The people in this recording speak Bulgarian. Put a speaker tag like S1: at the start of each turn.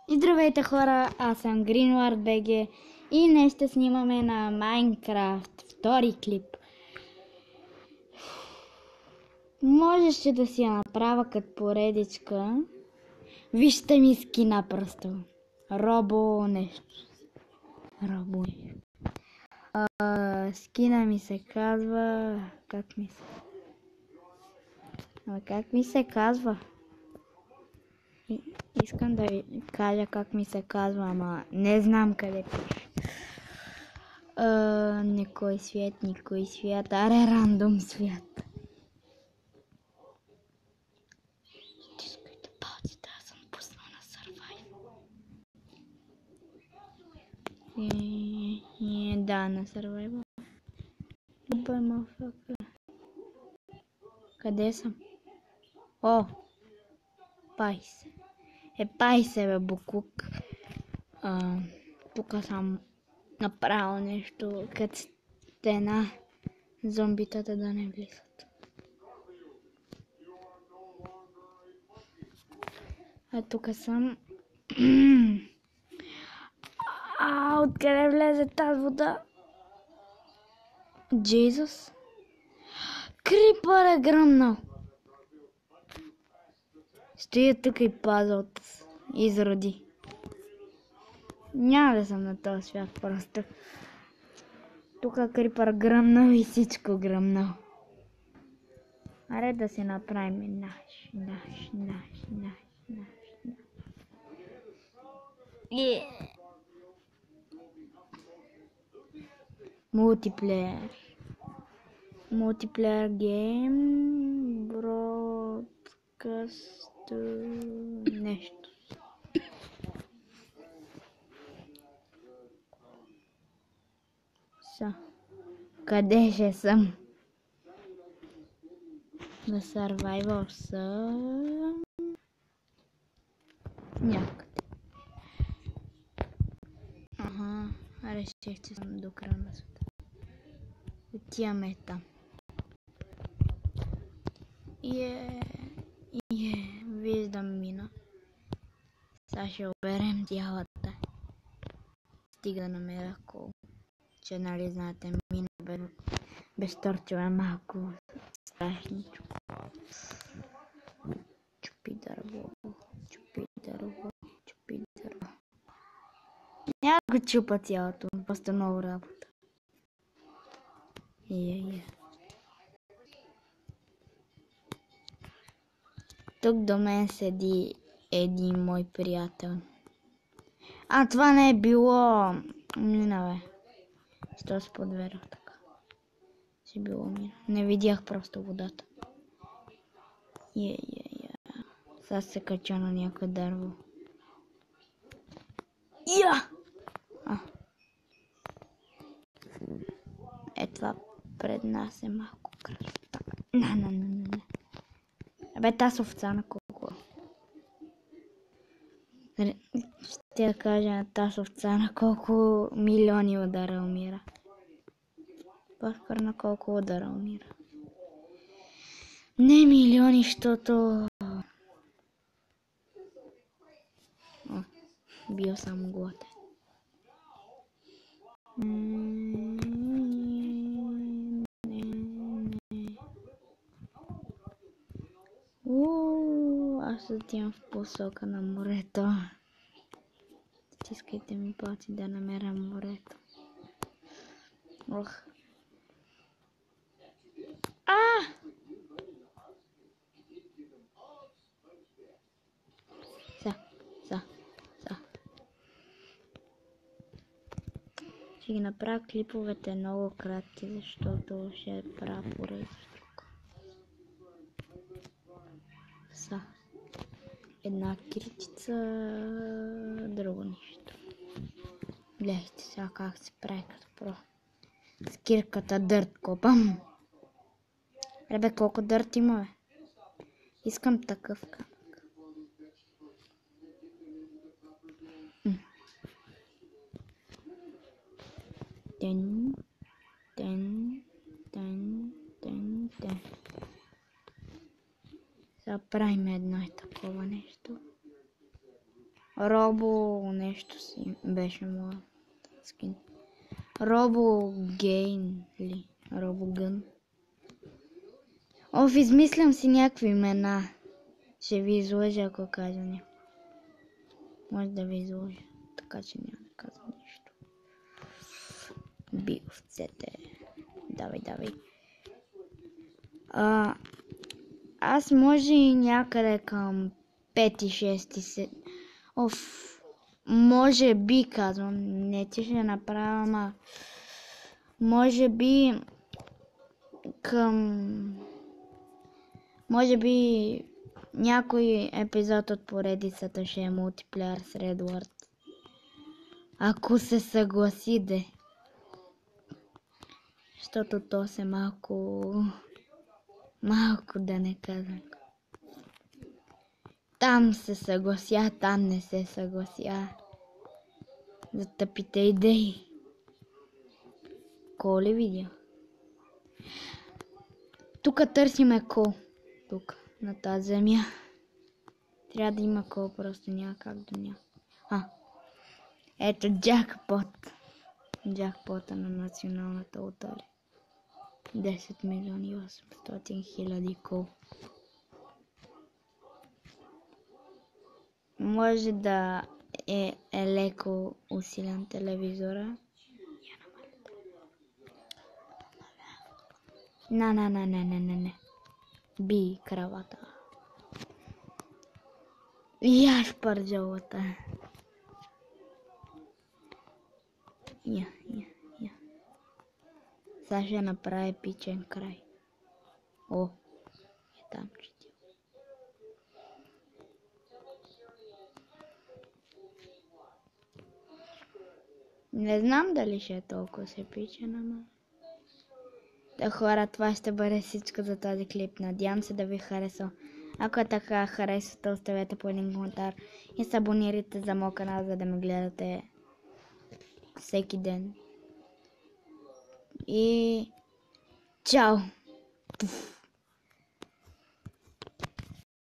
S1: И здравейте хора, аз съм Greenward BG и днес ще снимаме на Майнкрафт втори клип. Можеше да си я направя като поредичка. Вижте ми скина просто. Робо нещо. Скина ми се казва... Как ми се казва? Искам да ви кажа как ми се казва, ама не знам къде пише. Никой свят, аре рандом свят. Стискайте палците, аз съм пуснал на Survival. Да, на Survival. Къде съм? О! Пай се бе, буклук. Тук съм направил нещо като стена. Зомбитата да не влизат. Тук съм. Откъде влезе тази вода? Джизус? Крипър е гръмнал. Стоя тук и паза от изроди. Няма да съм на този свят просто. Тук крипър гръмнал и всичко гръмнал. Аре да си направим наш. Мултиплеер. Мултиплеер гейм. Бродкаст. Нещо. Къде ще съм? На Survival съм... някъде. Реших, че съм до края на света. Отиваме там. Виждам мина. Сега ще оберем цялата. Стига да намеря кол. Че нали знаете, мина без торчо е малко страшничко. Чупи дърво. Няма го чупа цялото, просто много работа. Тук до мен седи един мой приятел. Това не е било мина, бе. Що се подверах така? Си било мина. Не видях просто водата. Сега се кача на някое дърво. Това пред нас е малко красота. Не. Абе, тази овца на колко? Ще кажа на тази овца на колко милиони удара умира. По-скоро на колко удара умира. Не милиони, защото... Бил съм глутен. Аз отивам в посока на морето. Стискайте ми палци да намеря морето. Ще ги направя клиповете много кратки, защото ще правя поредичка. Една киричица, друго нещо. Гледайте сега как се прави като с кирката дърт копам. Ребе, колко дърт има, бе? Искам такъв камък. Сега правим едно такова нещо. Робо нещо си беше моя скин. Робо Гейн ли? Робо Гън. Измислям си някакви имена. Ще ви излъжа, ако кажа някакво. Може да ви излъжа, така че няма да казвам нищо. Биовцете. Давай. Аз може и някъде към 5-6. Може би казвам, не ти ще направя, ама може би някой епизод от поредицата ще е мултиплеер с Редвард. Ако се съгласиде. Защото то се малко да не казвам. Там се съглася, там не се съглася. За тъпите идеи. Кол ли видя? Тук търсиме кол. Тук, на тази земя. Трябва да има кол, просто няма как да няма. Ето джакпот. Джакпота на националната лотария. 10 милиони 800 хиляди кол. Може да е леко усилен телевизора. Не. Би кравата. Яш пърджалата. Я. Сега ще направи епичен край. Там четил. Не знам дали ще е толкова епичен, ама... Да, хора, това ще бъде всичко за този клип. Надявам се да ви хареса. Ако е така харесвате, оставете по един коментар и се абонирайте за моят канал, за да ме гледате всеки ден. И чао!